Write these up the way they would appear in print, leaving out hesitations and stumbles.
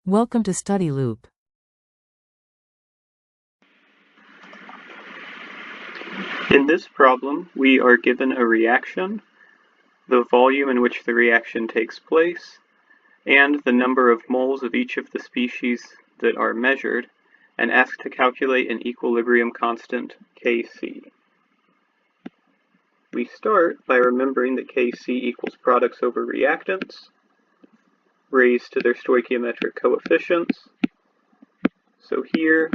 Welcome to Study Loop. In this problem, we are given a reaction, the volume in which the reaction takes place, and the number of moles of each of the species that are measured, and asked to calculate an equilibrium constant, Kc. We start by remembering that Kc equals products over reactants, raised to their stoichiometric coefficients. So here,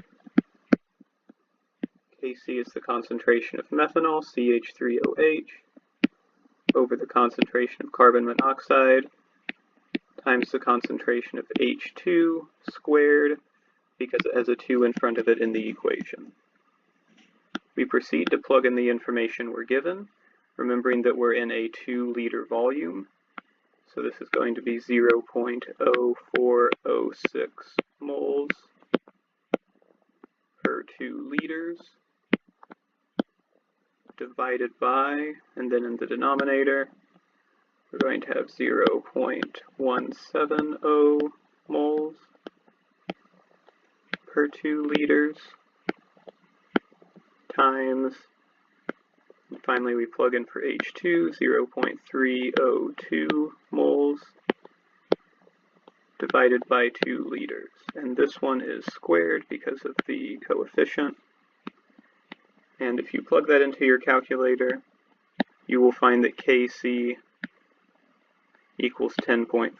Kc is the concentration of methanol, CH3OH, over the concentration of carbon monoxide, times the concentration of H2 squared, because it has a 2 in front of it in the equation. We proceed to plug in the information we're given, remembering that we're in a 2-liter volume. So this is going to be 0.0406 moles per 2 liters, divided by, and then in the denominator, we're going to have 0.170 moles per 2 liters, times, and finally we plug in for H2, 0.302 moles, divided by 2 liters. And this one is squared because of the coefficient. And if you plug that into your calculator, you will find that Kc equals 10.5.